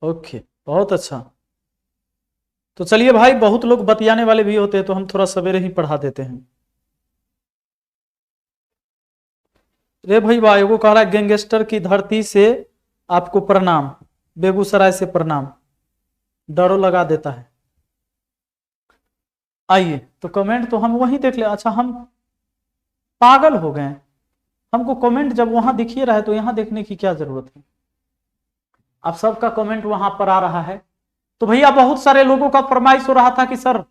Okay, बहुत अच्छा। तो चलिए भाई, बहुत लोग बतियाने वाले भी होते हैं तो हम थोड़ा सवेरे ही पढ़ा देते हैं। रे भाई भाई वो कह रहा है गैंगस्टर की धरती से आपको प्रणाम, बेगूसराय से प्रणाम, डरो लगा देता है। आइए तो कमेंट तो हम वहीं देख ले। अच्छा, हम पागल हो गए, हमको कमेंट जब वहां दिख ही रहा है तो यहां देखने की क्या जरूरत है। अब सबका कमेंट वहां पर आ रहा है। तो भैया बहुत सारे लोगों का फरमाइश हो रहा था कि सर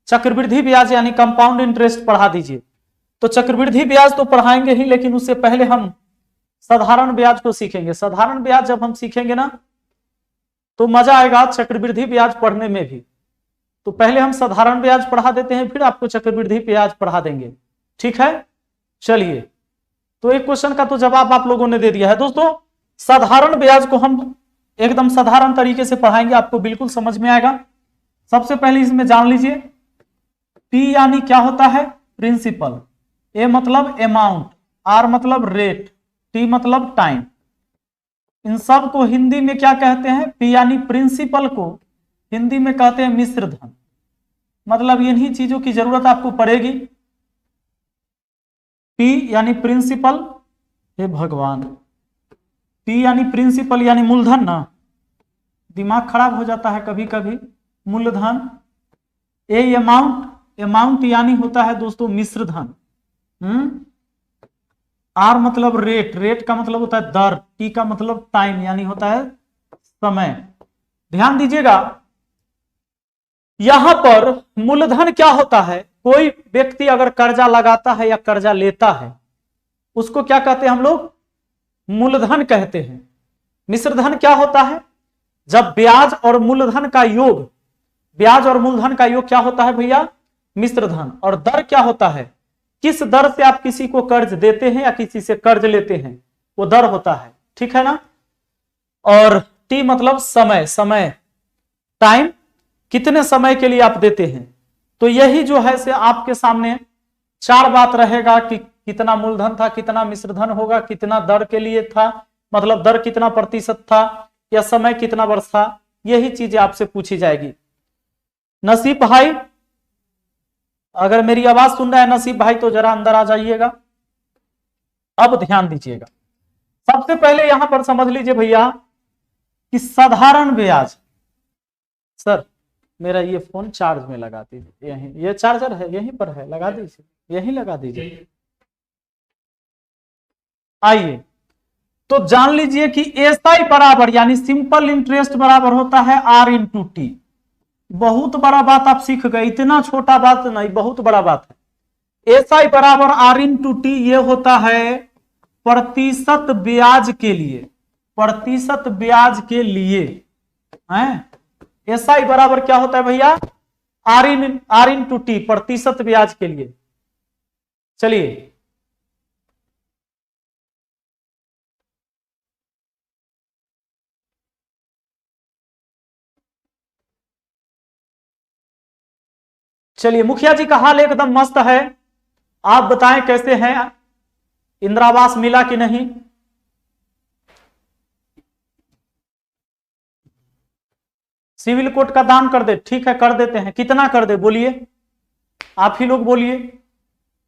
चक्रवृद्धि ब्याज यानी कंपाउंड इंटरेस्ट पढ़ा दीजिए। तो चक्रवृद्धि ब्याज तो पढ़ाएंगे ही, लेकिन उससे पहले हम साधारण ब्याज को सीखेंगे। साधारण ब्याज जब हम सीखेंगे ना तो मजा आएगा चक्रवृद्धि ब्याज पढ़ने में भी। तो पहले हम साधारण ब्याज पढ़ा देते हैं, फिर आपको चक्रवृद्धि ब्याज पढ़ा देंगे, ठीक है। चलिए, तो एक क्वेश्चन का तो जवाब आप लोगों ने दे दिया है दोस्तों। साधारण ब्याज को हम एकदम साधारण तरीके से पढ़ाएंगे, आपको बिल्कुल समझ में आएगा। सबसे पहले इसमें जान लीजिए पी यानी क्या होता है, प्रिंसिपल, ए मतलब अमाउंट, आर मतलब रेट, टी मतलब टाइम। इन सब को हिंदी में क्या कहते हैं, पी यानी प्रिंसिपल को हिंदी में कहते हैं मिश्र धन। मतलब इन्हीं चीजों की जरूरत आपको पड़ेगी। पी यानी प्रिंसिपल, हे भगवान, पी यानी प्रिंसिपल यानी मूलधन ना, दिमाग खराब हो जाता है कभी कभी, मूलधन। ए अमाउंट, अमाउंट यानी होता है दोस्तों मिश्र धन। आर मतलब रेट, रेट का मतलब होता है दर, टी का मतलब टाइम यानी होता है समय। ध्यान दीजिएगा, यहां पर मूलधन क्या होता है, कोई व्यक्ति अगर कर्जा लगाता है या कर्जा लेता है उसको क्या कहते हैं हम लोग, मूलधन कहते हैं। मिश्रधन क्या होता है, जब ब्याज और मूलधन का योग, ब्याज और मूलधन का योग क्या होता है भैया, मिश्रधन। और दर क्या होता है, किस दर से आप किसी को कर्ज देते हैं या किसी से कर्ज लेते हैं, वो दर होता है, ठीक है ना। और टी मतलब समय, समय टाइम, कितने समय के लिए आप देते हैं। तो यही जो है से आपके सामने चार बात रहेगा कि कितना मूलधन था, कितना मिश्रधन होगा, कितना दर के लिए था, मतलब दर कितना प्रतिशत था, या समय कितना वर्ष था। यही चीजें आपसे पूछी जाएगी। नसीब भाई, अगर मेरी आवाज सुन रहा है नसीब भाई तो जरा अंदर आ जाइएगा। अब ध्यान दीजिएगा, सबसे पहले यहां पर समझ लीजिए भैया कि साधारण ब्याज, सर मेरा ये फोन चार्ज में लगा दीजिए, यहीं ये चार्जर है यहीं पर है, लगा दीजिए, यहीं लगा दीजिए। आइए तो जान लीजिए कि एसआई बराबर यानी सिंपल इंटरेस्ट बराबर होता है आर इंटू टी। बहुत बड़ा बात आप सीख गए, इतना छोटा बात नहीं, बहुत बड़ा बात है। एसआई बराबर आर इंटू टी, ये होता है प्रतिशत ब्याज के लिए, प्रतिशत ब्याज के लिए हैं। एसआई बराबर क्या होता है भैया, आर इन टू टी, प्रतिशत ब्याज के लिए। चलिए चलिए, मुखिया जी का हाल एकदम मस्त है, आप बताएं कैसे हैं, इंदिरावास मिला कि नहीं। सिविल कोर्ट का दान कर दे, ठीक है कर देते हैं, कितना कर दे बोलिए, आप ही लोग बोलिए।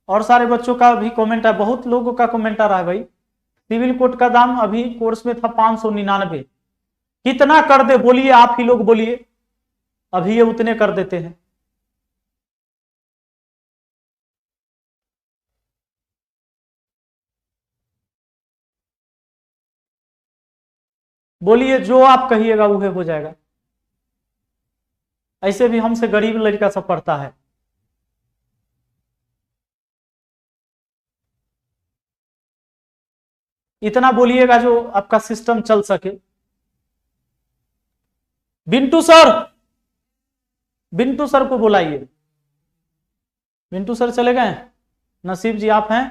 और सारे बच्चों का भी कमेंट है, बहुत लोगों का कमेंट आ रहा है भाई। सिविल कोर्ट का दाम अभी कोर्स में था 599, कितना कर दे बोलिए, आप ही लोग बोलिए, अभी ये उतने कर देते हैं। बोलिए, जो आप कहिएगा वह हो जाएगा। ऐसे भी हमसे गरीब लड़का सब पढ़ता है। इतना बोलिएगा जो आपका सिस्टम चल सके। बिंटू सर, बिंटू सर को बुलाइए। बिंटू सर चले गए, नसीब जी आप हैं।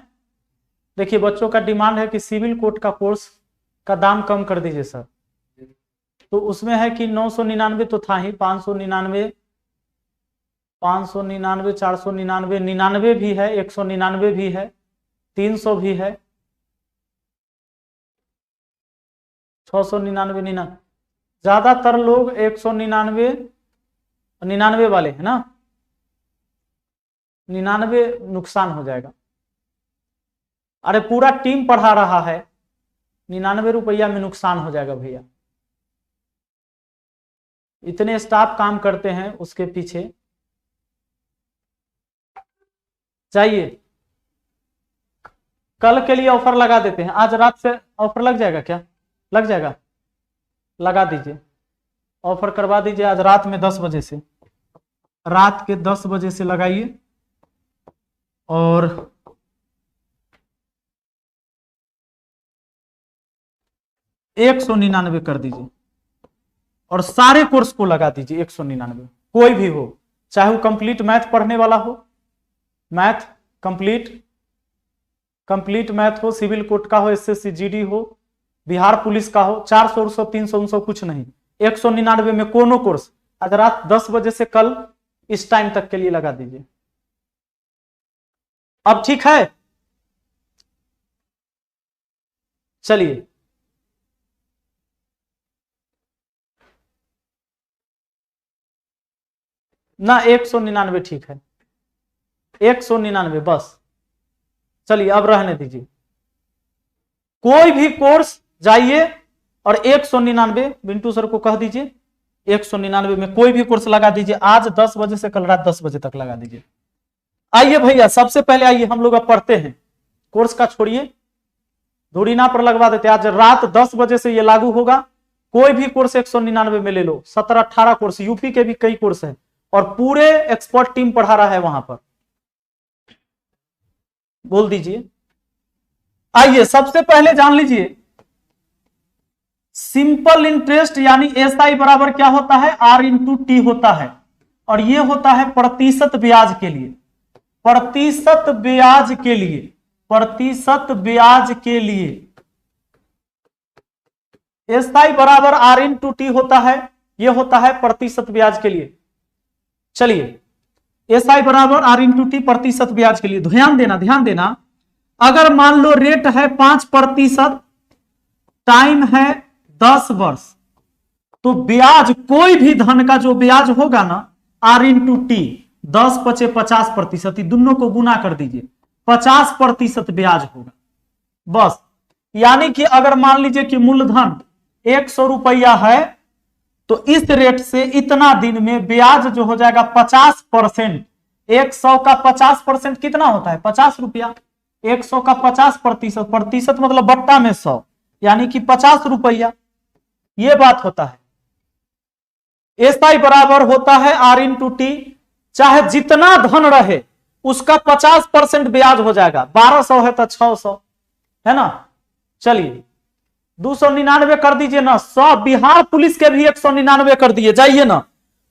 देखिए बच्चों का डिमांड है कि सिविल कोर्ट का कोर्स का दाम कम कर दीजिए सर। तो उसमें है कि 999 तो था ही, 599, 599, 499, 99 भी है, 199 भी है, 300 भी है, 699, 99। ज्यादातर लोग 199 वाले है ना, 99 नुकसान हो जाएगा। अरे पूरा टीम पढ़ा रहा है, 99 रुपया में नुकसान हो जाएगा भैया। इतने स्टाफ काम करते हैं उसके पीछे। चाहिए कल के लिए ऑफर लगा देते हैं, आज रात से ऑफर लग जाएगा क्या? लग जाएगा, लगा दीजिए, ऑफर करवा दीजिए आज रात में 10 बजे से, रात के 10 बजे से लगाइए और 199 कर दीजिए और सारे कोर्स को लगा दीजिए 199। कोई भी हो, चाहे वो कंप्लीट मैथ पढ़ने वाला हो, मैथ कंप्लीट मैथ हो, सिविल कोर्ट का हो, एसएससी जीडी हो, बिहार पुलिस का हो, 400 300 कुछ नहीं, 199 में कोनो कोर्स आज रात 10 बजे से कल इस टाइम तक के लिए लगा दीजिए। अब ठीक है, चलिए ना 199 ठीक है, 199 बस। चलिए अब रहने दीजिए, कोई भी कोर्स जाइए और 199 बिंटू सर को कह दीजिए 199 में कोई भी कोर्स लगा दीजिए, आज 10 बजे से कल रात 10 बजे तक लगा दीजिए। आइए भैया सबसे पहले आइए हम लोग अब पढ़ते हैं, कोर्स का छोड़िए, धूड़ीना पर लगवा देते, आज रात 10 बजे से ये लागू होगा। कोई भी कोर्स 199 में ले लो, 17-18 कोर्स, यूपी के भी कई कोर्स हैं और पूरे एक्सपर्ट टीम पढ़ा रहा है वहां पर। बोल दीजिए। आइए सबसे पहले जान लीजिए सिंपल इंटरेस्ट यानी एसआई बराबर क्या होता है? आर इंटू टी होता है और ये होता है प्रतिशत ब्याज के लिए, प्रतिशत ब्याज के लिए, प्रतिशत ब्याज के लिए एसआई बराबर आर इंटू टी होता है, ये होता है प्रतिशत ब्याज के लिए। चलिए एसआई बराबर आर इंटू टी प्रतिशत ब्याज के लिए ध्यान देना, अगर मान लो रेट है 5%, टाइम है 10 वर्ष, तो ब्याज कोई भी धन का जो ब्याज होगा ना आर इंटू टी 10 × 50%, दोनों को गुना कर दीजिए, 50% ब्याज होगा बस। यानी कि अगर मान लीजिए कि मूलधन 100 रुपया है तो इस रेट से इतना दिन में ब्याज जो हो जाएगा 50%। 100 का 50% कितना होता है? 50 रुपया। 100 का 50%, प्रतिशत मतलब बट्टा में 100, यानी कि 50 रुपया। यह बात होता है। एसआई बराबर होता है आर इंटू टी, चाहे जितना धन रहे उसका 50% ब्याज हो जाएगा। 1200 है तो 600 है ना। चलिए 299 कर दीजिए ना, 100 बिहार पुलिस के भी 199 कर दिए। जाइए ना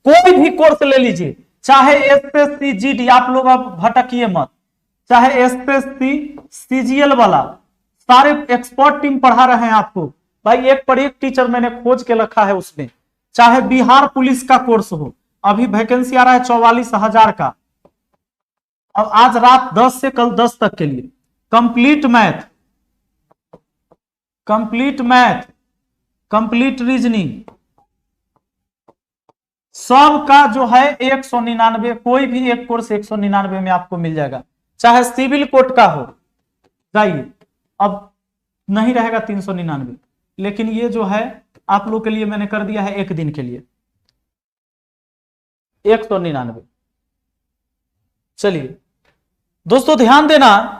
कोई भी कोर्स ले लीजिए, चाहे एसएससी जीडी, आप लोग अब भटकिए मत, चाहे एसएससी सीजीएल वाला, सारे एक्सपर्ट टीम पढ़ा रहे हैं आपको भाई। एक पर एक टीचर मैंने खोज के रखा है उसमें, चाहे बिहार पुलिस का कोर्स हो, अभी वैकेंसी आ रहा है 44,000 का। अब आज रात 10 से कल 10 तक के लिए कंप्लीट मैथ, कंप्लीट रीजनिंग, सब का जो है 199, कोई भी एक कोर्स 199 में आपको मिल जाएगा, चाहे सिविल कोर्ट का हो। जाइए अब नहीं रहेगा 399, लेकिन ये जो है आप लोग के लिए मैंने कर दिया है एक दिन के लिए 199। चलिए दोस्तों ध्यान देना,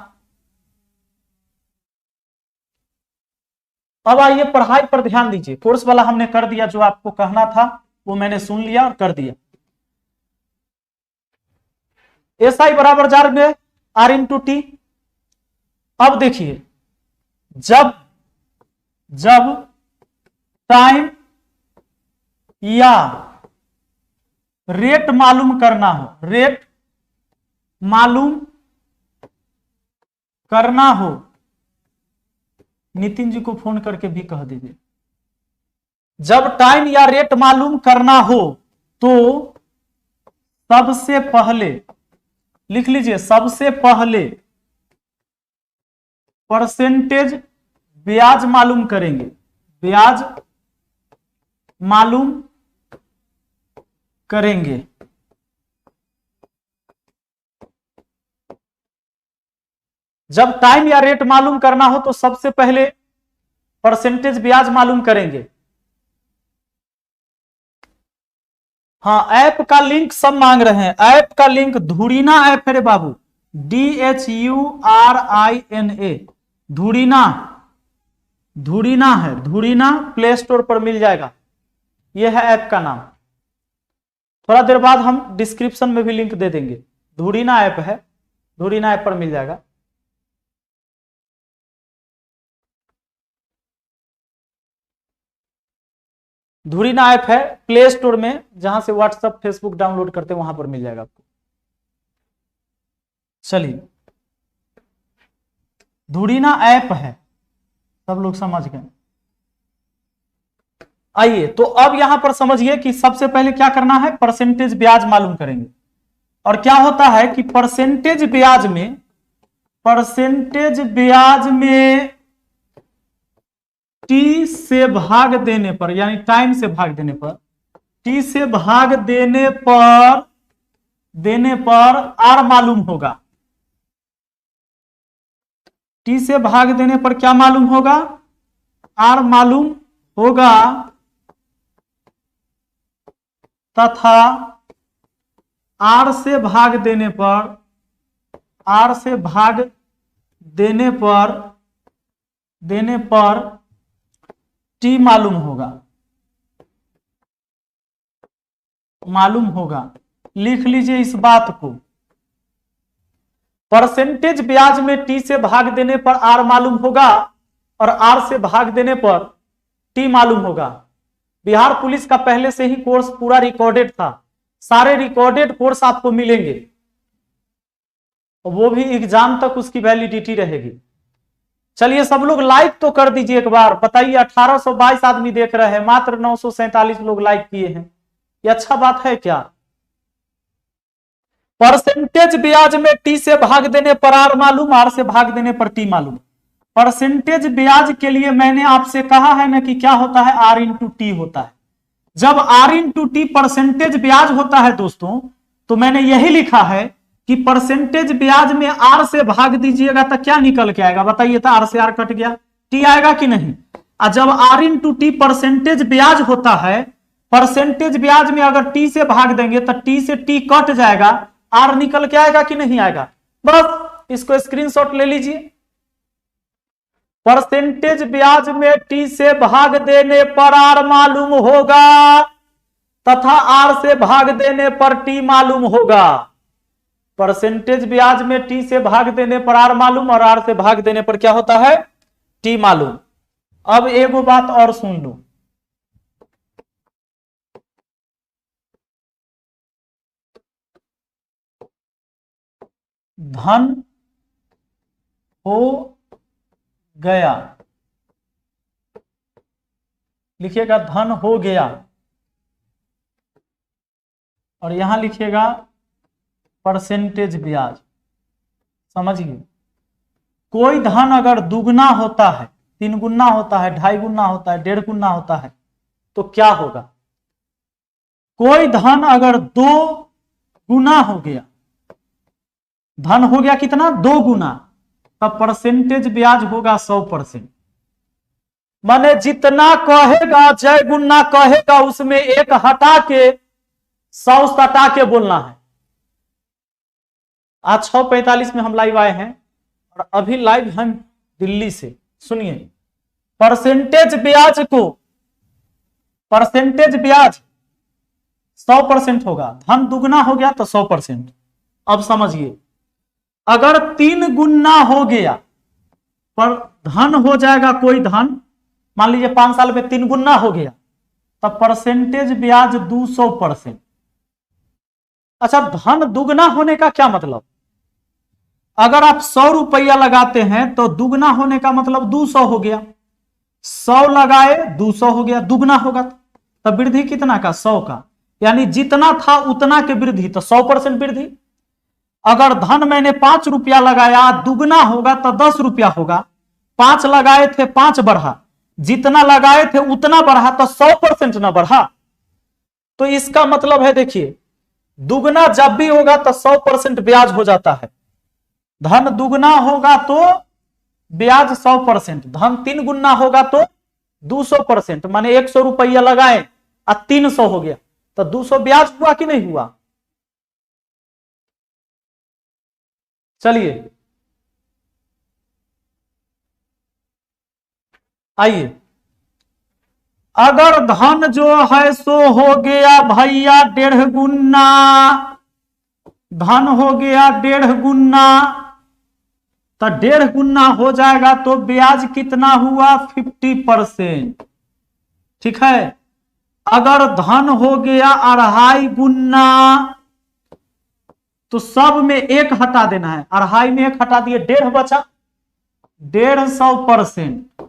अब आइए पढ़ाई पर ध्यान दीजिए। कोर्स वाला हमने कर दिया, जो आपको कहना था वो मैंने सुन लिया और कर दिया। एसआई बराबर जार गए आर इंटू टी। अब देखिए जब टाइम या रेट मालूम करना हो, रेट मालूम करना हो, नितिन जी को फोन करके भी कह दीजिए, जब टाइम या रेट मालूम करना हो तो सबसे पहले लिख लीजिए, सबसे पहले परसेंटेज ब्याज मालूम करेंगे, ब्याज मालूम करेंगे। जब टाइम या रेट मालूम करना हो तो सबसे पहले परसेंटेज ब्याज मालूम करेंगे। हाँ, ऐप का लिंक सब मांग रहे हैं। ऐप का लिंक धुरीना ऐप है रे बाबू, DHURINA, धुरीना, धुरीना है, धुरीना प्ले स्टोर पर मिल जाएगा। यह है ऐप का नाम। थोड़ा देर बाद हम डिस्क्रिप्शन में भी लिंक दे देंगे। धुरीना ऐप है, धुरीना ऐप पर मिल जाएगा। धुरीना ऐप है प्ले स्टोर में, जहां से व्हाट्सएप फेसबुक डाउनलोड करते हैं वहां पर मिल जाएगा आपको। चलिए, धुरीना ऐप है, सब लोग समझ गए। आइए तो अब यहां पर समझिए कि सबसे पहले क्या करना है, परसेंटेज ब्याज मालूम करेंगे। और क्या होता है कि परसेंटेज ब्याज में, परसेंटेज ब्याज में टी से भाग देने पर, यानी टाइम से भाग देने पर, टी से भाग देने पर आर मालूम होगा। टी से भाग देने पर क्या मालूम होगा, आर मालूम होगा, तथा आर से भाग देने पर, आर से भाग देने पर टी मालूम होगा। लिख लीजिए इस बात को, परसेंटेज ब्याज में टी से भाग देने पर आर मालूम होगा और आर से भाग देने पर टी मालूम होगा। बिहार पुलिस का पहले से ही कोर्स पूरा रिकॉर्डेड था, सारे रिकॉर्डेड कोर्स आपको मिलेंगे, वो भी एग्जाम तक उसकी वैलिडिटी रहेगी। चलिए सब लोग लाइक तो कर दीजिए एक बार, बताइए 1822 आदमी देख रहे हैं, मात्र 947 लोग लाइक किए हैं, ये अच्छा बात है क्या। परसेंटेज ब्याज में टी से भाग देने पर आर मालूम, आर से भाग देने पर टी मालूम। परसेंटेज ब्याज के लिए मैंने आपसे कहा है ना कि क्या होता है, आर इंटू टी होता है। जब आर इंटू टी परसेंटेज ब्याज होता है दोस्तों, तो मैंने यही लिखा है कि परसेंटेज ब्याज में आर से भाग दीजिएगा तो क्या निकल के आएगा, बताइए तो, आर से आर कट गया, टी आएगा कि नहीं। और जब आर इंटू टी परसेंटेज ब्याज होता है, परसेंटेज ब्याज में अगर टी से भाग देंगे तो टी से टी कट जाएगा, आर निकल के आएगा कि नहीं आएगा। बस इसको स्क्रीनशॉट ले लीजिए। परसेंटेज ब्याज में टी से भाग देने पर आर मालूम होगा तथा आर से भाग देने पर टी मालूम होगा। परसेंटेज ब्याज में टी से भाग देने पर आर मालूम और आर से भाग देने पर क्या होता है, टी मालूम। अब एगो बात और सुन लो, धन हो गया, लिखिएगा धन हो गया, और यहां लिखिएगा परसेंटेज ब्याज। समझिए, कोई धन अगर दुगुना होता है, 3 गुना होता है, 2.5 गुना होता है, 1.5 गुना होता है, तो क्या होगा। कोई धन अगर 2 गुना हो गया, धन हो गया कितना, 2 गुना, तब परसेंटेज ब्याज होगा 100%। माने जितना कहेगा, जय गुना कहेगा, उसमें 1 हटा के 100 सटा के बोलना है। आज 6:45 में हम लाइव आए हैं और अभी लाइव हम दिल्ली से। सुनिए, परसेंटेज ब्याज को, परसेंटेज ब्याज 100% होगा, धन दुगना हो गया तो 100%। अब समझिए, अगर 3 गुना हो गया पर धन हो जाएगा, कोई धन मान लीजिए 5 साल में 3 गुना हो गया, तब परसेंटेज ब्याज 200%। अच्छा, धन दुगना होने का क्या मतलब, अगर आप 100 रुपया लगाते हैं तो दुगना होने का मतलब 200 हो गया, 100 लगाए 200 हो गया, दुगना होगा तब वृद्धि कितना का, 100 का, यानी जितना था उतना के वृद्धि, तो 100% वृद्धि। अगर धन मैंने 5 रुपया लगाया, दुगना होगा तो 10 रुपया होगा, 5 लगाए थे 5 बढ़ा, जितना लगाए थे उतना बढ़ा तो 100% ना बढ़ा। तो इसका मतलब है, देखिए, दुगना जब भी होगा तो 100% ब्याज हो जाता है। धन दुगना होगा तो ब्याज 100%, धन 3 गुना होगा तो 200%। माने 100 रुपया लगाए और 300 हो गया तो 200 ब्याज हुआ कि नहीं हुआ? चलिए आइए, अगर धन जो है सो हो गया भैया 1.5 गुना, धन हो गया 1.5 गुना, तो 1.5 गुना हो जाएगा तो ब्याज कितना हुआ? 50%। ठीक है। अगर धन हो गया 2.5 गुना, तो सब में 1 हटा देना है। 2.5 में 1 हटा दिए, 1.5 बचा, 150%।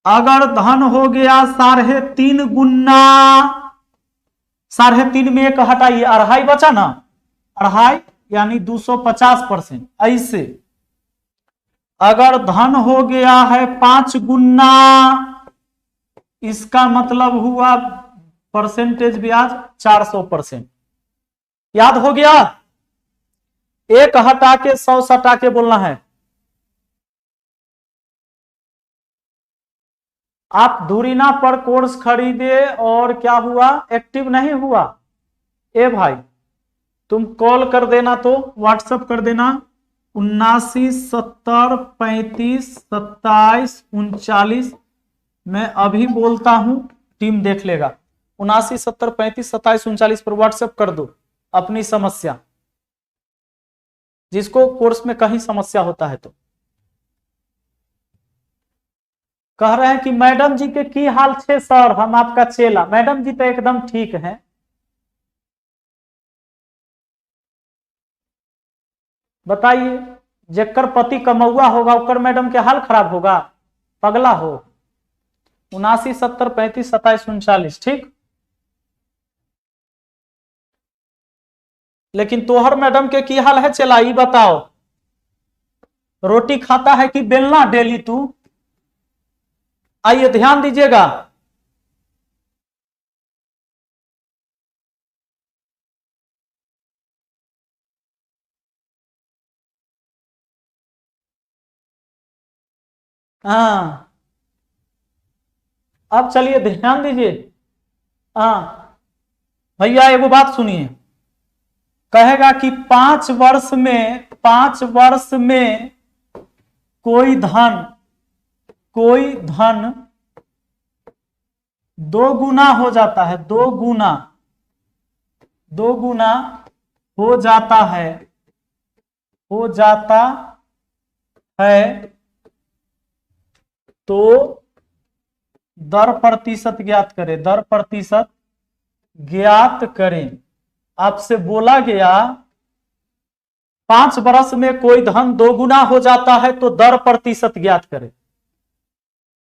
अगर धन हो गया 3.5 गुना, 3.5 में 1 हटाइए, 2.5 बचा ना, 2.5 यानी 250%। ऐसे अगर धन हो गया है 5 गुना, इसका मतलब हुआ परसेंटेज ब्याज 400%। याद हो गया? 1 हटा के 100 सटा के बोलना है। आप धुरीना पर कोर्स खरीदे और क्या हुआ? एक्टिव नहीं हुआ। ए भाई, तुम कॉल कर देना, तो व्हाट्सएप कर देना 79 70 35 27 39। मैं अभी बोलता हूं, टीम देख लेगा। 79 70 35 27 39 पर व्हाट्सएप कर दो अपनी समस्या, जिसको कोर्स में कहीं समस्या होता है। तो कह रहे हैं कि मैडम जी के की हाल छे सर, हम आपका चेला। मैडम जी तो एकदम ठीक है। बताइए, जेकर पति कमौआ होगा उकर मैडम के हाल खराब होगा? पगला हो। 79 70 35 27 39। ठीक। लेकिन तोहर मैडम के की हाल है चेला, ये बताओ। रोटी खाता है कि बेलना डेली तू? आइए ध्यान दीजिएगा। हाँ, अब चलिए ध्यान दीजिए। हाँ भैया, एगो बात सुनिए। कहेगा कि 5 वर्ष में, 5 वर्ष में कोई धन 2 गुना हो जाता है, 2 गुना हो जाता है, तो दर प्रतिशत ज्ञात करें, दर प्रतिशत ज्ञात करें। आपसे बोला गया 5 वर्ष में कोई धन 2 गुना हो जाता है तो दर प्रतिशत ज्ञात करें।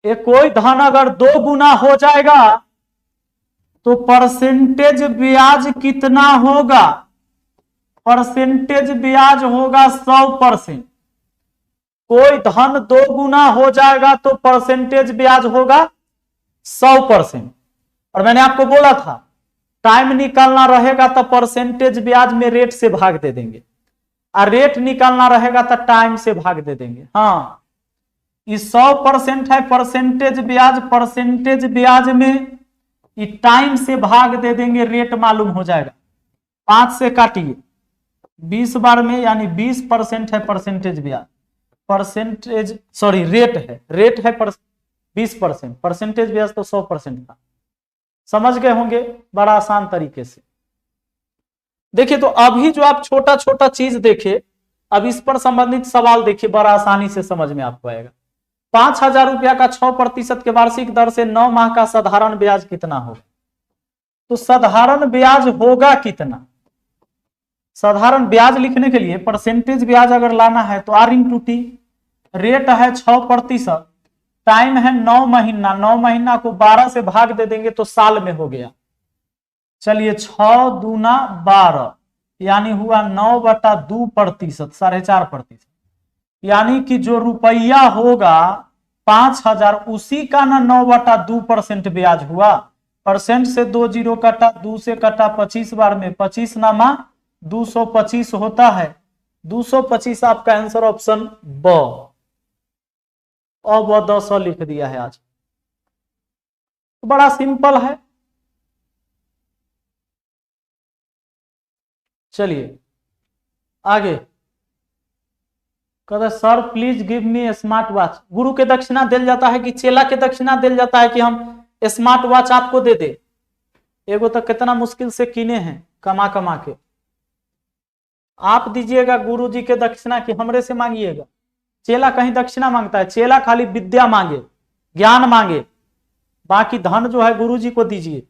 ये कोई धन अगर 2 गुना हो जाएगा तो परसेंटेज ब्याज कितना होगा? परसेंटेज ब्याज होगा 100%। कोई धन 2 गुना हो जाएगा तो परसेंटेज ब्याज होगा 100%। और मैंने आपको बोला था, टाइम निकालना रहेगा तो परसेंटेज ब्याज में रेट से भाग दे देंगे, और रेट निकालना रहेगा तो टाइम से भाग दे देंगे। हाँ, ये 100% है परसेंटेज ब्याज। परसेंटेज ब्याज में ये टाइम से भाग दे देंगे, रेट मालूम हो जाएगा। 5 से काटिए 20 बार में, यानी 20% है परसेंटेज ब्याज। परसेंटेज सॉरी रेट है 20%। परसेंटेज ब्याज तो 100% का। समझ गए होंगे बड़ा आसान तरीके से। देखिए, तो अभी जो आप छोटा छोटा चीज देखे, अब इस पर संबंधित सवाल देखिए, बड़ा आसानी से समझ में आपको आएगा। 5,000 रुपया का 6% के वार्षिक दर से 9 माह का साधारण ब्याज कितना होगा? तो साधारण ब्याज होगा कितना? साधारण ब्याज लिखने के लिए परसेंटेज ब्याज अगर लाना है तो R/T, रेट है 6%, टाइम है 9 महीना, 9 महीना को 12 से भाग दे देंगे तो साल में हो गया। चलिए 6 दूना 12, यानी हुआ 9/2%, 4.5%। यानी कि जो रुपया होगा 5,000, उसी का ना 9/2% ब्याज हुआ। परसेंट से 2 जीरो कटा, 2 से कटा 25 बार में 25 नामा 225 होता है। 225 आपका आंसर ऑप्शन ब। अब 10 लिख दिया है आज। बड़ा सिंपल है। चलिए आगे। कहते sir please give me smart watch. गुरु के दक्षिणा दिल जाता है कि चेला के दक्षिणा दिल जाता है कि हम स्मार्ट वॉच आपको दे दे। एगो तो कितना मुश्किल से किने हैं कमा कमा के। आप दीजिएगा गुरु जी के दक्षिणा कि हमरे से मांगिएगा? चेला कहीं दक्षिणा मांगता है? चेला खाली विद्या मांगे, ज्ञान मांगे, बाकी धन जो है गुरु जी को दीजिए।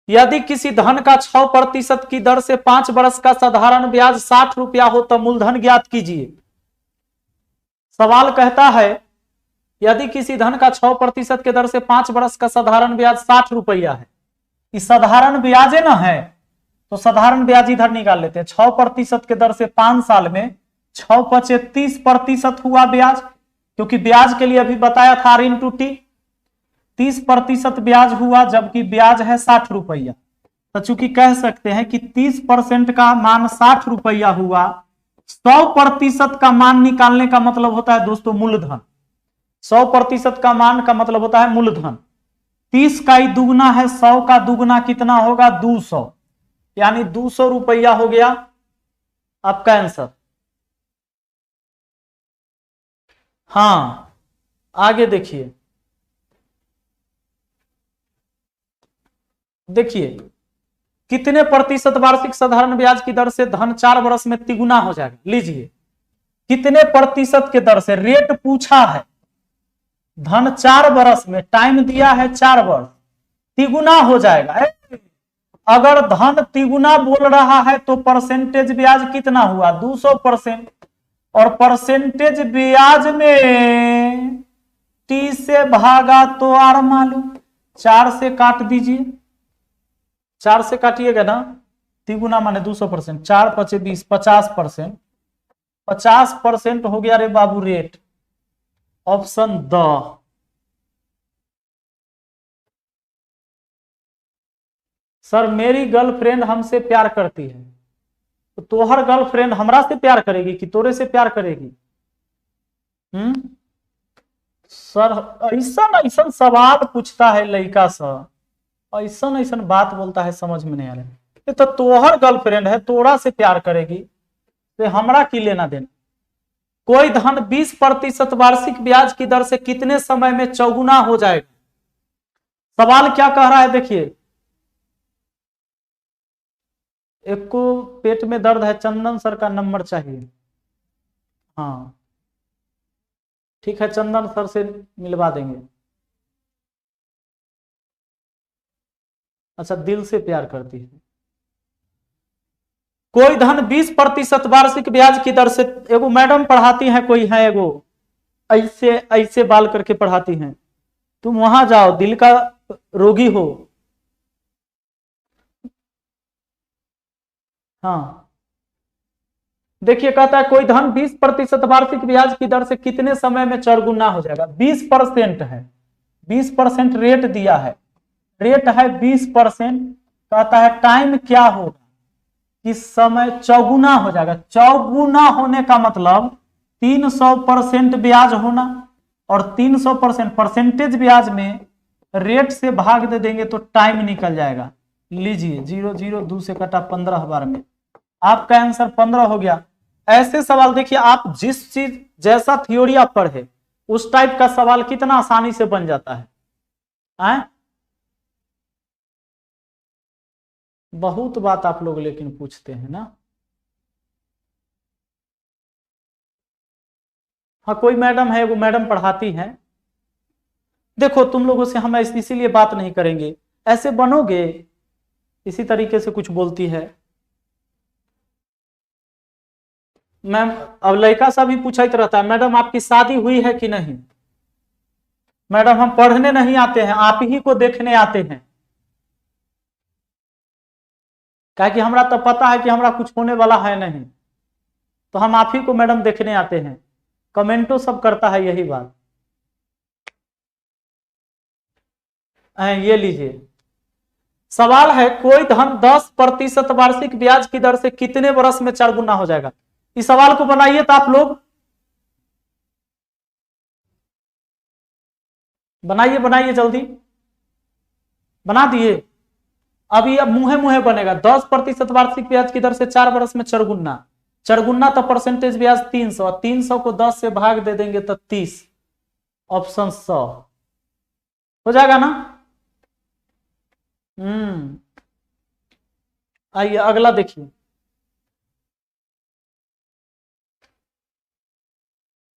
यदि किसी धन का 6% की दर से 5 वर्ष का साधारण ब्याज 60 रुपया हो तो मूलधन ज्ञात कीजिए। सवाल कहता है यदि किसी धन का 6% के दर से 5 वर्ष का साधारण ब्याज 60 रुपया है। इस साधारण ब्याज है ना है, तो साधारण ब्याज इधर निकाल लेते हैं। 6% के दर से 5 साल में 6 × 30% हुआ ब्याज, क्योंकि ब्याज के लिए अभी बताया था R/T। 30% ब्याज हुआ, जबकि ब्याज है 60 रुपया। तो चूंकि कह सकते हैं कि 30% का मान 60 रुपया हुआ, 100% का मान निकालने का मतलब होता है दोस्तों मूलधन। 100% का मान का मतलब होता है मूलधन। 30 का ही दुगना है, 100 का दुगना कितना होगा? 200, यानी 200 रुपया हो गया आपका आंसर। हाँ आगे देखिए। देखिए कितने प्रतिशत वार्षिक साधारण ब्याज की दर से धन 4 वर्ष में तिगुना हो जाएगा? लीजिए कितने प्रतिशत के दर से रेट पूछा है। धन 4 वर्ष में, टाइम दिया है 4 वर्ष, तिगुना हो जाएगा। अगर धन तिगुना बोल रहा है तो परसेंटेज ब्याज कितना हुआ? 200%। और परसेंटेज ब्याज में टी से भागा तो आर मालूम, 4 से काट दीजिए। 4 से काटिएगा ना, तिगुना माने 200%, 4 × 5 = 20, 50%। 50% हो गया रे बाबू रेट। Option the. सर मेरी गर्लफ्रेंड हमसे प्यार करती है, तो तोहर गर्लफ्रेंड हमरा से प्यार करेगी कि तोरे से प्यार करेगी? सर ऐसा ऐसा सवाल पूछता है लड़का सर, ऐसा ऐसा बात बोलता है, समझ में नहीं आ रहा है। तो तोहर गर्लफ्रेंड है, तोरा से प्यार करेगी तो हमरा की लेना देना? कोई धन 20% वार्षिक ब्याज की दर से कितने समय में चौगुना हो जाएगा? सवाल क्या कह रहा है देखिए। एक को पेट में दर्द है, चंदन सर का नंबर चाहिए। हाँ ठीक है, चंदन सर से मिलवा देंगे। अच्छा दिल से प्यार करती है। कोई धन 20% वार्षिक ब्याज की दर से, एगो मैडम पढ़ाती है, कोई है एगो ऐसे ऐसे बाल करके पढ़ाती हैं, तुम वहां जाओ, दिल का रोगी हो। हाँ देखिए कहता है कोई धन 20% वार्षिक ब्याज की दर से कितने समय में चौगुना हो जाएगा? 20% है, 20% रेट दिया है, रेट है 20%। कहता है टाइम क्या होगा? इस समय चौगुना हो जाएगा। चौगुना होने का मतलब 300% ब्याज होना, और 300% परसेंटेज ब्याज में रेट से भाग दे देंगे तो टाइम निकल जाएगा। लीजिए 0 0 2 से कटा 15 बार में, आपका आंसर 15 हो गया। ऐसे सवाल देखिए, आप जिस चीज जैसा थ्योरी आप पढ़े उस टाइप का सवाल कितना आसानी से बन जाता है। बहुत बात आप लोग लेकिन पूछते हैं ना। हाँ कोई मैडम है, वो मैडम पढ़ाती हैं। देखो तुम लोगों से हम इसीलिए बात नहीं करेंगे, ऐसे बनोगे इसी तरीके से कुछ बोलती है। मैम अब लड़का सा भी पूछा रहता है, मैडम आपकी शादी हुई है कि नहीं? मैडम हम पढ़ने नहीं आते हैं, आप ही को देखने आते हैं। क्या कि हमरा तो पता है कि हमरा कुछ होने वाला है नहीं, तो हम आप ही को मैडम देखने आते हैं। कमेंटो सब करता है यही बात। ये लीजिए सवाल है, कोई धन 10% वार्षिक ब्याज की दर से कितने वर्ष में 4 गुना हो जाएगा। इस सवाल को बनाइए तो आप लोग बनाइए, बनाइए जल्दी बना दिए। अभी अब मुहे मुहे बनेगा। 10% वार्षिक ब्याज की दर से 4 वर्ष में 4 गुना। 4 गुना तो परसेंटेज ब्याज 300, 300 को 10 से भाग दे देंगे तो 30, ऑप्शन 100 हो जाएगा ना। आइए अगला देखिए।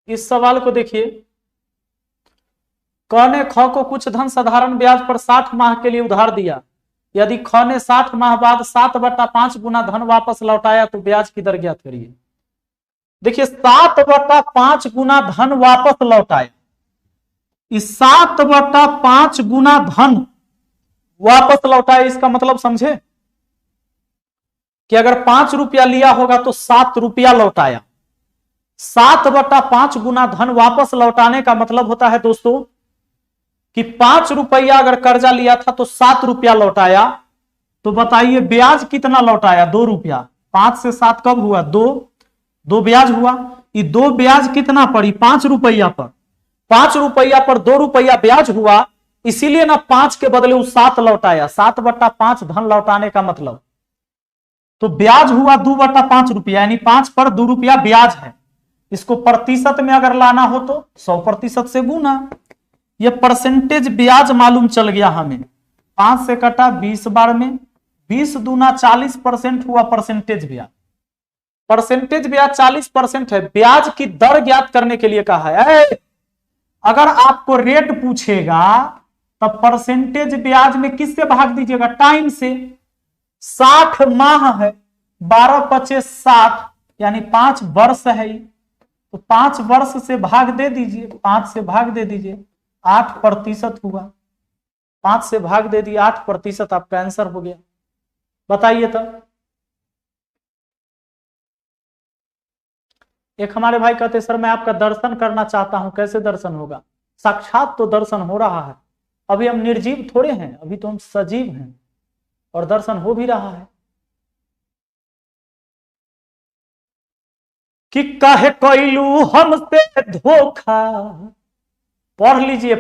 इस सवाल को देखिए, क ने ख को कुछ धन साधारण ब्याज पर 60 माह के लिए उधार दिया। यदि ख ने 60 माह बाद 7/5 गुना धन वापस लौटाया तो ब्याज की दर ज्ञात करिए। देखिए 7/5 गुना धन वापस लौटाया, इस 7/5 गुना धन वापस लौटाया, इसका मतलब समझे कि अगर 5 रुपया लिया होगा तो 7 रुपया लौटाया। 7/5 गुना धन वापस लौटाने का मतलब होता है दोस्तों कि 5 रुपया अगर कर्जा लिया था तो 7 रुपया लौटाया। तो बताइए ब्याज कितना लौटाया? 2 रुपया। 5 से 7 कब हुआ? 2 ब्याज हुआ। ये 2 ब्याज कितना पड़ी? 5 रुपया पर। 5 रुपया पर 2 रुपया ब्याज हुआ, इसीलिए ना 5 के बदले वो 7 लौटाया। 7/5 धन लौटाने का मतलब, तो ब्याज हुआ 2/5 रुपया, यानी 5 पर 2 रुपया ब्याज है। इसको प्रतिशत में अगर लाना हो तो 100% से गुना। ये परसेंटेज ब्याज मालूम चल गया हमें। 5 से कटा 20 बार में, 20 दूना 40% हुआ परसेंटेज ब्याज। परसेंटेज ब्याज 40% है। ब्याज की दर ज्ञात करने के लिए कहा है। अगर आपको रेट पूछेगा तब परसेंटेज ब्याज में किससे भाग दीजिएगा? टाइम से। 60 माह है, 12×5 = 60, यानी 5 वर्ष है। तो 5 वर्ष से भाग दे दीजिए, 5 से भाग दे दीजिए, 8% हुआ। 5 से भाग दे दिए, 8% आपका आंसर हो गया। बताइए तो। एक हमारे भाई कहते सर मैं आपका दर्शन करना चाहता हूं, कैसे दर्शन होगा? साक्षात तो दर्शन हो रहा है। अभी हम निर्जीव थोड़े हैं, अभी तो हम सजीव हैं और दर्शन हो भी रहा है। कि काहे कैलू हमसे धोखा। पढ़ लीजिए,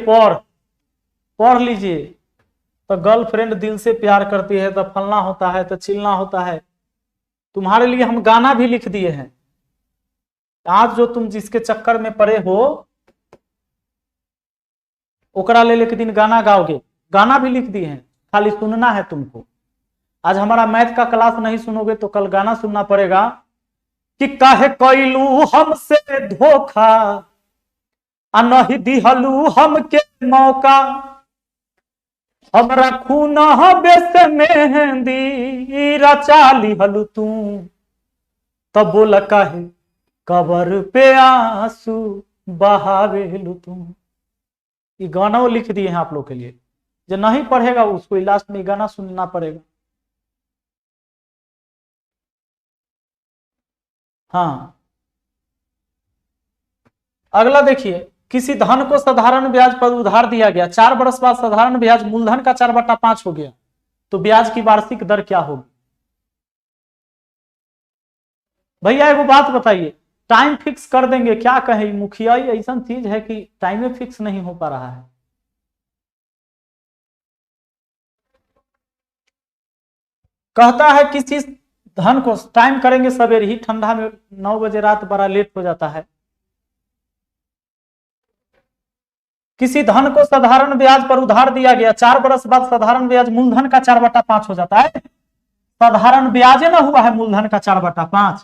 पढ़ लीजिए। तो गर्लफ्रेंड दिल से प्यार करती है तो फलना होता है, तो चिलना होता है। तुम्हारे लिए हम गाना भी लिख दिए हैं। आज जो तुम जिसके चक्कर में पड़े हो ओकरा ले लेके दिन गाना गाओगे। गाना भी लिख दिए हैं, खाली सुनना है तुमको। आज हमारा मैथ का क्लास नहीं सुनोगे तो कल गाना सुनना पड़ेगा। कि काहे कैलू हमसे धोखा, नहीं दिहलू हमके मौका, हमरा खून बेस मेहंदी रचा लिहलू तू, तब बोल काहे कबर पे आंसू बहावेलू तुम। ये गाना लिख दिए हैं आप लोग के लिए। जो नहीं पढ़ेगा उसको लास्ट में गाना सुनना पड़ेगा। हाँ, अगला देखिए। किसी धन को साधारण ब्याज पर उधार दिया गया, 4 वर्ष बाद साधारण ब्याज मूलधन का 4/5 हो गया, तो ब्याज की वार्षिक दर क्या होगी? भैया एगो बात बताइए, टाइम फिक्स कर देंगे क्या कहे? मुखिया ऐसा चीज है कि टाइम में फिक्स नहीं हो पा रहा है। कहता है किसी धन को, टाइम करेंगे सवेरे ही, ठंडा में 9 बजे रात बड़ा लेट हो जाता है। किसी धन को साधारण ब्याज पर उधार दिया गया, 4 वर्ष बाद साधारण ब्याज मूलधन का 4/5 हो जाता है। साधारण ब्याज ना हुआ है मूलधन का 4/5,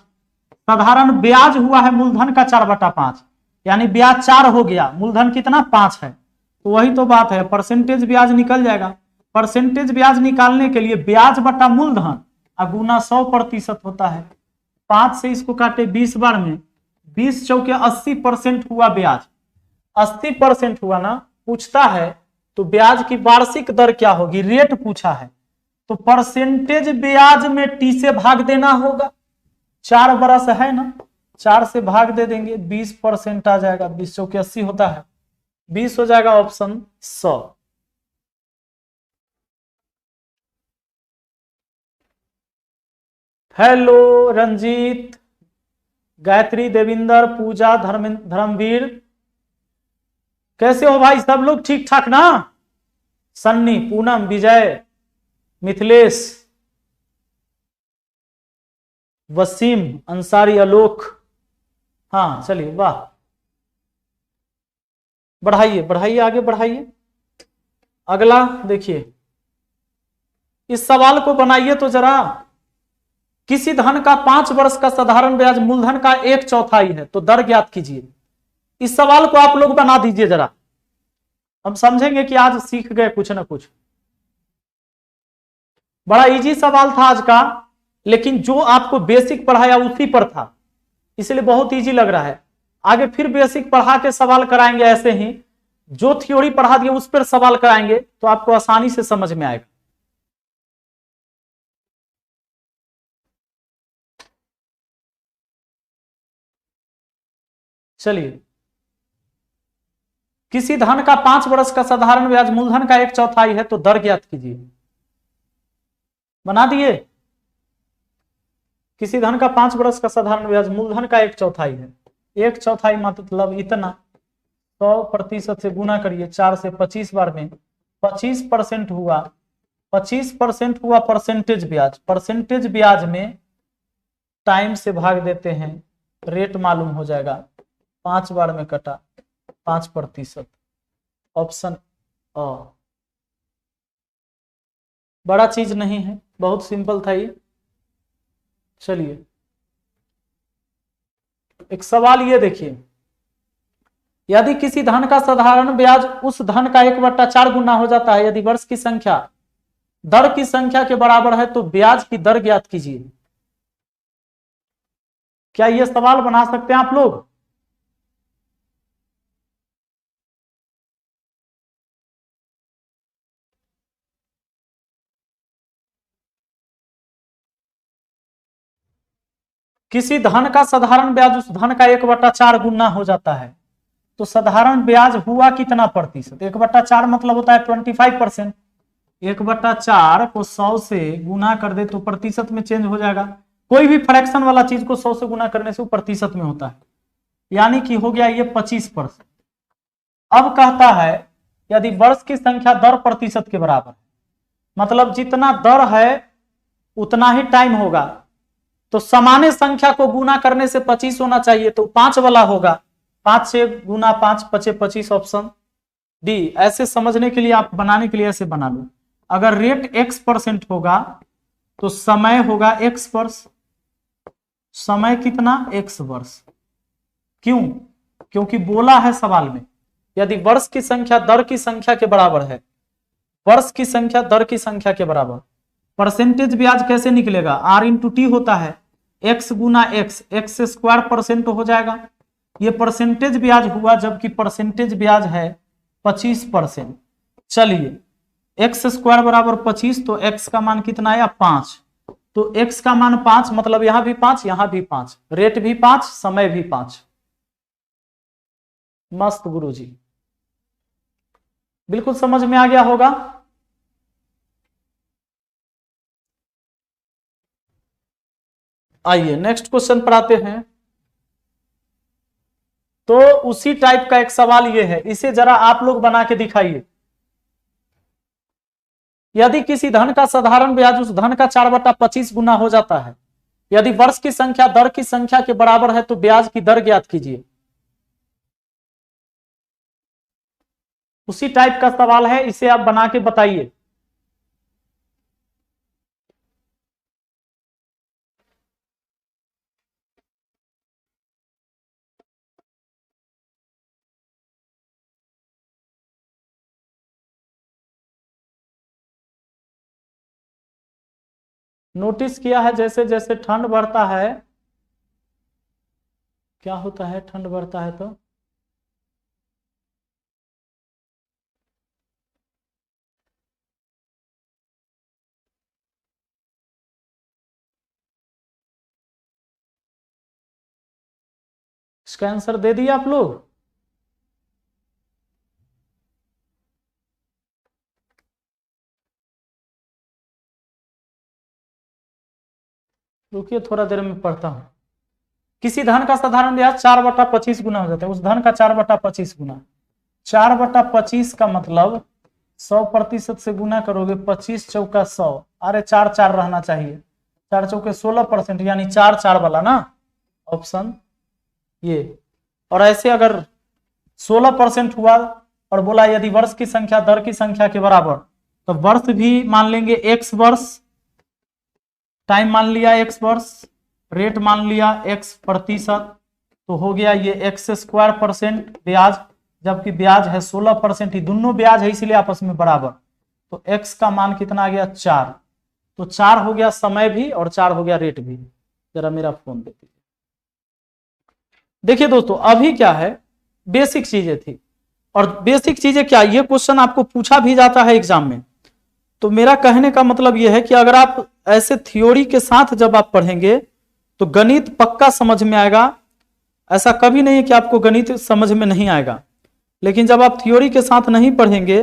साधारण ब्याज हुआ है मूलधन का 4/5, यानी ब्याज 4 हो गया, मूलधन कितना 5 है। तो वही तो बात है, परसेंटेज ब्याज निकल जाएगा। परसेंटेज ब्याज निकालने के लिए ब्याज बटा मूलधन गुना 100% होता है। 5 से इसको काटे 20 बार में, 20 चौके 80% हुआ ब्याज। 80% हुआ ना। पूछता है तो ब्याज की वार्षिक दर क्या होगी? रेट पूछा है तो परसेंटेज ब्याज में टी से भाग देना होगा। 4 वर्ष है ना, 4 से भाग दे देंगे, 20% आ जाएगा। 20 चौके 80 होता है, 20 हो जाएगा ऑप्शन 100। हेलो रंजीत, गायत्री, देविंदर, पूजा, धर्मवीर, कैसे हो भाई सब लोग? ठीक ठाक ना? सन्नी, पूनम, विजय, मिथिलेश, वसीम, अंसारी, आलोक। हाँ चलिए, वाह, बढ़ाइए बढ़ाइए, आगे बढ़ाइए। अगला देखिए, इस सवाल को बनाइए तो जरा। किसी धन का 5 वर्ष का साधारण ब्याज मूलधन का 1/4 है तो दर ज्ञात कीजिए। इस सवाल को आप लोग बना दीजिए जरा, हम समझेंगे कि आज सीख गए कुछ ना कुछ। बड़ा इजी सवाल था आज का, लेकिन जो आपको बेसिक पढ़ाया उसी पर था, इसलिए बहुत इजी लग रहा है। आगे फिर बेसिक पढ़ा के सवाल कराएंगे ऐसे ही, जो थ्योरी पढ़ा दिया उस पर सवाल कराएंगे तो आपको आसानी से समझ में आएगा। चलिए, किसी धन का 5 वर्ष का साधारण ब्याज मूलधन का 1/4 है तो दर ज्ञात कीजिए। बना दिए। किसी धन का 5 वर्ष का साधारण ब्याज मूलधन का 1/4 है। 1/4 मतलब इतना, 100% से गुना करिए 4 से 25 बार में 25% हुआ। 25% हुआ परसेंटेज ब्याज। परसेंटेज ब्याज में टाइम से भाग देते हैं, रेट मालूम हो जाएगा। 5 बार में कटा 5%। ऑप्शन अ। बड़ा चीज नहीं है, बहुत सिंपल था ये। चलिए, एक सवाल ये देखिए, यदि किसी धन का साधारण ब्याज उस धन का 1/4 गुना हो जाता है, यदि वर्ष की संख्या दर की संख्या के बराबर है तो ब्याज की दर ज्ञात कीजिए। क्या यह सवाल बना सकते हैं आप लोग? किसी धन का साधारण ब्याज उस धन का 1/4 गुना हो जाता है तो साधारण ब्याज हुआ कितना प्रतिशत? 1/4 मतलब होता है 25%। 1/4 को 100 से गुना कर दे तो प्रतिशत में चेंज हो जाएगा। कोई भी फ्रैक्शन वाला चीज को 100 से गुना करने से वो प्रतिशत में होता है, यानी कि हो गया ये 25%। अब कहता है यदि वर्ष की संख्या दर प्रतिशत के बराबर, मतलब जितना दर है उतना ही टाइम होगा, तो सामान्य संख्या को गुना करने से 25 होना चाहिए, तो 5 वाला होगा। 5 से गुना 5 पचे 25, ऑप्शन डी। ऐसे समझने के लिए, आप बनाने के लिए ऐसे बना लो। अगर रेट x% होगा तो समय होगा x वर्ष। समय कितना? x वर्ष। क्यों? क्योंकि बोला है सवाल में यदि वर्ष की संख्या दर की संख्या के बराबर है, वर्ष की संख्या दर की संख्या के बराबर। परसेंटेज ब्याज कैसे निकलेगा? R इंटू टी होता है, x गुना x, एक्स स्क्वायर परसेंट हो जाएगा। ये परसेंटेज ब्याज हुआ, जबकि परसेंटेज ब्याज है 25%। चलिए, एक्स स्क्वायर बराबर 25, तो x का मान कितना आया? 5। तो x का मान 5, मतलब यहां भी 5 यहां भी 5, रेट भी 5 समय भी 5। मस्त गुरुजी, बिल्कुल समझ में आ गया होगा। आइए नेक्स्ट क्वेश्चन पर आते हैं। तो उसी टाइप का एक सवाल ये है, इसे जरा आप लोग बना के दिखाइए। यदि किसी धन का साधारण ब्याज उस धन का 4/25 गुना हो जाता है, यदि वर्ष की संख्या दर की संख्या के बराबर है तो ब्याज की दर ज्ञात कीजिए। उसी टाइप का सवाल है, इसे आप बना के बताइए। नोटिस किया है जैसे जैसे ठंड बढ़ता है, क्या होता है? ठंड बढ़ता है तो इसका आंसर दे दिया आप लोग। रुकिए थोड़ा देर में पढ़ता हूं। किसी धन का साधारण ब्याज 4/25 गुना हो जाता है, उस धन का 4/25 गुना। 4/25 का मतलब 100% से गुना करोगे, 25 चौका 100, अरे 4 रहना चाहिए, 4 चौके 16%, यानी 4 वाला ना ऑप्शन ये। और ऐसे अगर 16% हुआ और बोला यदि वर्ष की संख्या दर की संख्या के बराबर, तो वर्ष भी मान लेंगे x वर्ष, टाइम मान लिया x वर्ष, रेट मान लिया x प्रतिशत, तो हो गया ये x² ब्याज, जबकि ब्याज है 16%, ही दोनों ब्याज है इसलिए आपस में बराबर, तो x का मान कितना आ गया 4। तो 4 हो गया समय भी और 4 हो गया रेट भी। जरा मेरा फोन दे दीजिए। देखिए दोस्तों अभी क्या है, बेसिक चीजें थी, और बेसिक चीजें क्या, ये क्वेश्चन आपको पूछा भी जाता है एग्जाम में। तो मेरा कहने का मतलब यह है कि अगर आप ऐसे थ्योरी के साथ जब आप पढ़ेंगे तो गणित पक्का समझ में आएगा। ऐसा कभी नहीं है कि आपको गणित समझ में नहीं आएगा, लेकिन जब आप थ्योरी के साथ नहीं पढ़ेंगे,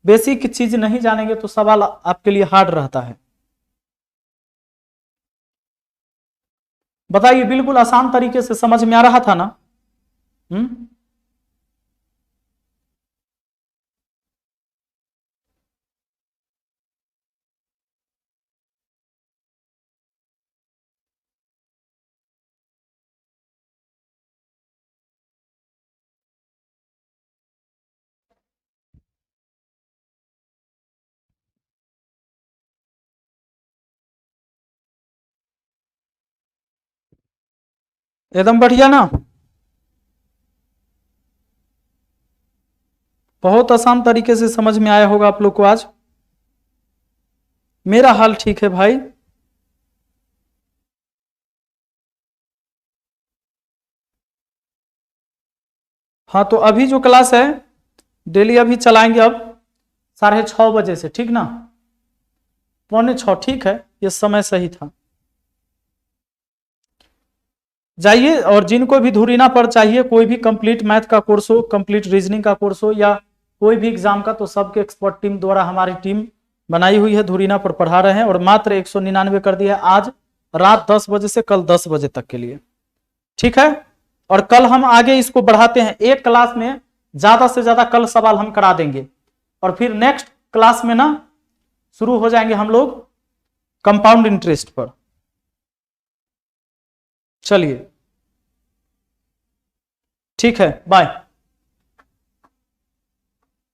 बेसिक चीज नहीं जानेंगे, तो सवाल आपके लिए हार्ड रहता है। बताइए, बिल्कुल आसान तरीके से समझ में आ रहा था ना? एकदम बढ़िया ना, बहुत आसान तरीके से समझ में आया होगा आप लोग को आज। मेरा हाल ठीक है भाई। हाँ तो अभी जो क्लास है डेली अभी चलाएंगे, अब 6:30 बजे से, ठीक ना? 5:45, ठीक है, ये समय सही था। जाइए, और जिनको भी धुरीना पर चाहिए, कोई भी कंप्लीट मैथ का कोर्स हो, कंप्लीट रीजनिंग का कोर्स हो, या कोई भी एग्जाम का, तो सबके एक्सपर्ट टीम द्वारा हमारी टीम बनाई हुई है, धुरीना पर पढ़ा रहे हैं, और मात्र 199 कर दिया है आज रात 10 बजे से कल 10 बजे तक के लिए, ठीक है? और कल हम आगे इसको बढ़ाते हैं, एक क्लास में ज्यादा से ज्यादा कल सवाल हम करा देंगे, और फिर नेक्स्ट क्लास में ना शुरू हो जाएंगे हम लोग कंपाउंड इंटरेस्ट पर। चलिए ठीक है, बाय।